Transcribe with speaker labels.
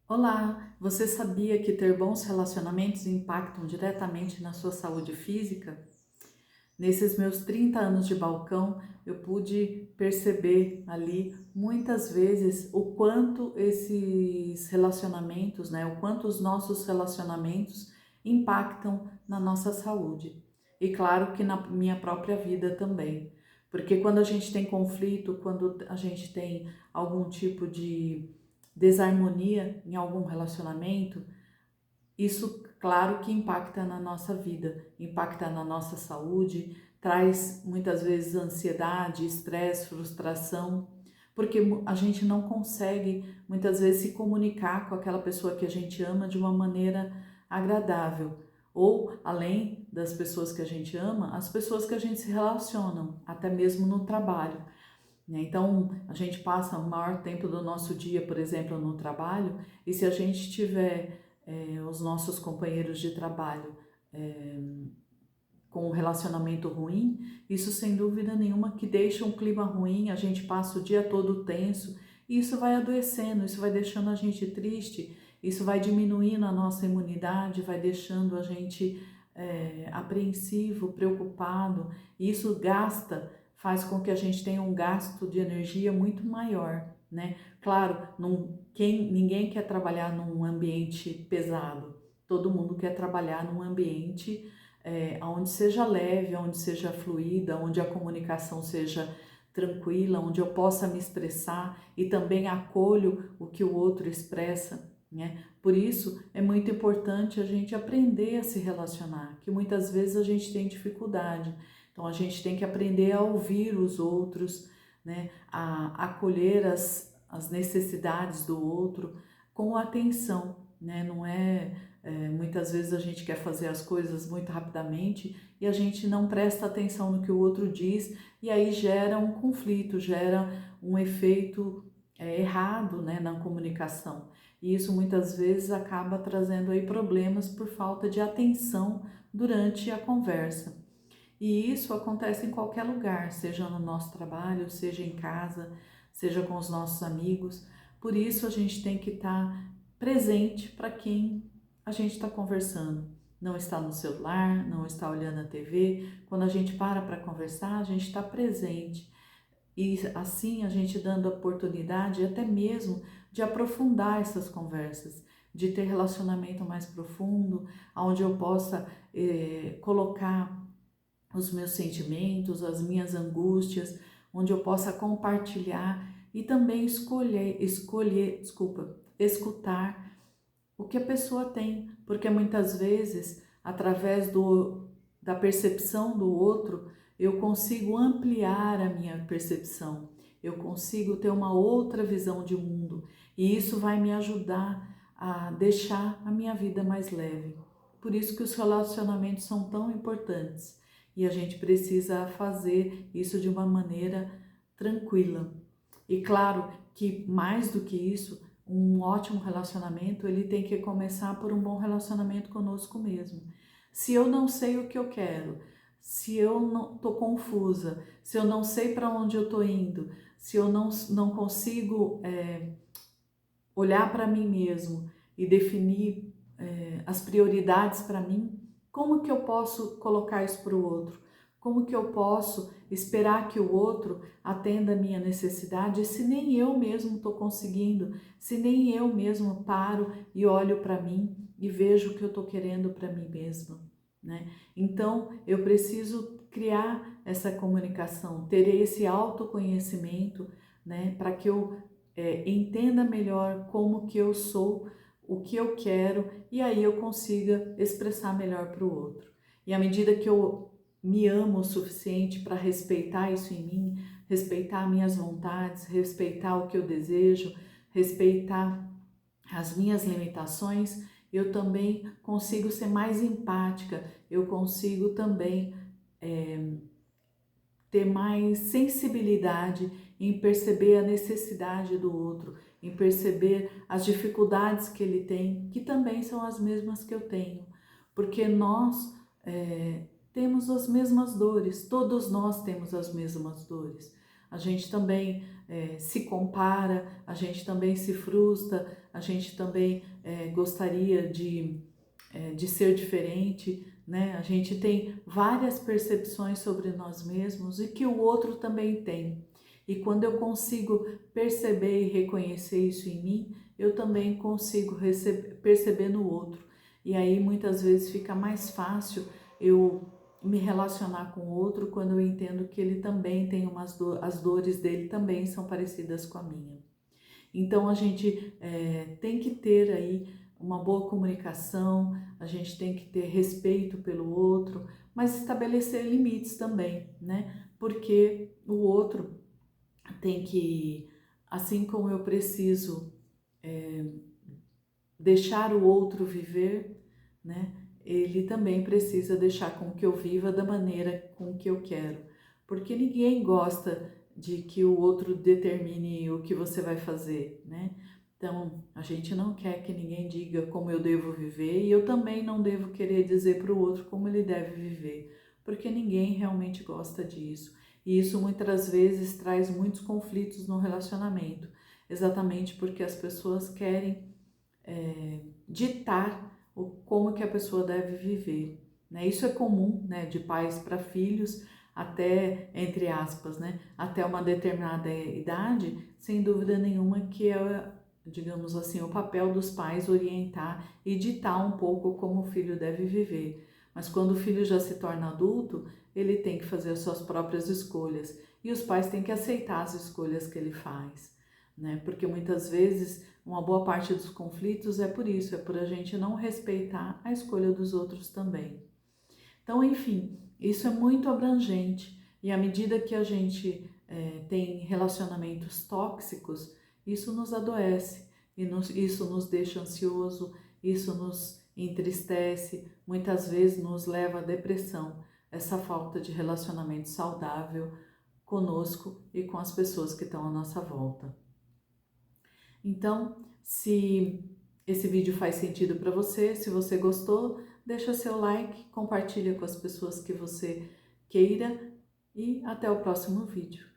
Speaker 1: Olá, você sabia que ter bons relacionamentos impactam diretamente na sua saúde física? Nesses meus 30 anos de balcão, eu pude perceber ali muitas vezes o quanto esses relacionamentos, o quanto os nossos relacionamentos impactam na nossa saúde. E claro que na minha própria vida também. Porque quando a gente tem conflito, quando a gente tem algum tipo de desarmonia em algum relacionamento, isso, claro que impacta na nossa vida, impacta na nossa saúde, traz muitas vezes ansiedade, estresse, frustração, porque a gente não consegue muitas vezes se comunicar com aquela pessoa que a gente ama de uma maneira agradável. Ou, além das pessoas que a gente ama, as pessoas que a gente se relaciona, até mesmo no trabalho, né? Então, a gente passa o maior tempo do nosso dia, por exemplo, no trabalho, e se a gente tiver os nossos companheiros de trabalho com um relacionamento ruim, isso sem dúvida nenhuma que deixa um clima ruim, a gente passa o dia todo tenso, e isso vai adoecendo, isso vai deixando a gente triste, isso vai diminuindo a nossa imunidade, vai deixando a gente apreensivo, preocupado, e isso faz com que a gente tenha um gasto de energia muito maior, né? Claro, ninguém quer trabalhar num ambiente pesado, todo mundo quer trabalhar num ambiente onde seja leve, onde seja fluida, onde a comunicação seja tranquila, onde eu possa me expressar e também acolho o que o outro expressa, né? Por isso é muito importante a gente aprender a se relacionar, que muitas vezes a gente tem dificuldade. Então a gente tem que aprender a ouvir os outros, né? A acolher as necessidades do outro com atenção, né? Não é muitas vezes a gente quer fazer as coisas muito rapidamente e a gente não presta atenção no que o outro diz e aí gera um conflito, gera um efeito errado, né, na comunicação. E isso muitas vezes acaba trazendo aí problemas por falta de atenção durante a conversa. E isso acontece em qualquer lugar, seja no nosso trabalho, seja em casa, seja com os nossos amigos. Por isso a gente tem que estar presente para quem a gente está conversando. Não está no celular, não está olhando a TV. Quando a gente para conversar, a gente está presente. E assim a gente dando oportunidade até mesmo de aprofundar essas conversas, de ter relacionamento mais profundo, onde eu possa colocar os meus sentimentos, as minhas angústias, onde eu possa compartilhar e também escutar o que a pessoa tem, porque muitas vezes, através da percepção do outro, eu consigo ampliar a minha percepção, eu consigo ter uma outra visão de mundo e isso vai me ajudar a deixar a minha vida mais leve. Por isso que os relacionamentos são tão importantes e a gente precisa fazer isso de uma maneira tranquila. E claro que mais do que isso, um ótimo relacionamento, ele tem que começar por um bom relacionamento conosco mesmo. Se eu não sei o que eu quero, se eu não estou confusa, se eu não sei para onde eu estou indo, se eu não consigo olhar para mim mesmo e definir as prioridades para mim, como que eu posso colocar isso para o outro? Como que eu posso esperar que o outro atenda a minha necessidade se nem eu mesmo estou conseguindo, se nem eu mesmo paro e olho para mim e vejo o que eu estou querendo para mim mesma, né? Então eu preciso criar essa comunicação, ter esse autoconhecimento, né, para que eu entenda melhor como que eu sou, o que eu quero e aí eu consiga expressar melhor para o outro. E à medida que eu me amo o suficiente para respeitar isso em mim, respeitar minhas vontades, respeitar o que eu desejo, respeitar as minhas limitações, eu também consigo ser mais empática, eu consigo também ter mais sensibilidade em perceber a necessidade do outro, em perceber as dificuldades que ele tem, que também são as mesmas que eu tenho, porque nós temos as mesmas dores, todos nós temos as mesmas dores. a gente também se compara, a gente também se frustra, a gente também gostaria de ser diferente, né? A gente tem várias percepções sobre nós mesmos e que o outro também tem. E quando eu consigo perceber e reconhecer isso em mim, eu também consigo perceber no outro. E aí muitas vezes fica mais fácil eu me relacionar com o outro quando eu entendo que ele também tem as dores dele também são parecidas com a minha. Então a gente tem que ter aí uma boa comunicação, a gente tem que ter respeito pelo outro, mas estabelecer limites também, né? Porque o outro tem que, assim como eu preciso deixar o outro viver, né? Ele também precisa deixar com que eu viva da maneira com que eu quero, porque ninguém gosta de que o outro determine o que você vai fazer, né? Então, a gente não quer que ninguém diga como eu devo viver e eu também não devo querer dizer para o outro como ele deve viver, porque ninguém realmente gosta disso. E isso muitas vezes traz muitos conflitos no relacionamento, exatamente porque as pessoas querem ditar como que a pessoa deve viver, né? Isso é comum, né, de pais para filhos, até, entre aspas, né, até uma determinada idade, sem dúvida nenhuma que é, digamos assim, o papel dos pais orientar e ditar um pouco como o filho deve viver. Mas quando o filho já se torna adulto, ele tem que fazer as suas próprias escolhas e os pais têm que aceitar as escolhas que ele faz, né? Porque muitas vezes uma boa parte dos conflitos é por isso, é por a gente não respeitar a escolha dos outros também. Então, enfim, isso é muito abrangente e à medida que a gente tem relacionamentos tóxicos, isso nos adoece e isso nos deixa ansioso, isso nos entristece, muitas vezes nos leva à depressão, essa falta de relacionamento saudável conosco e com as pessoas que estão à nossa volta. Então, se esse vídeo faz sentido para você, se você gostou, deixa seu like, compartilha com as pessoas que você queira e até o próximo vídeo.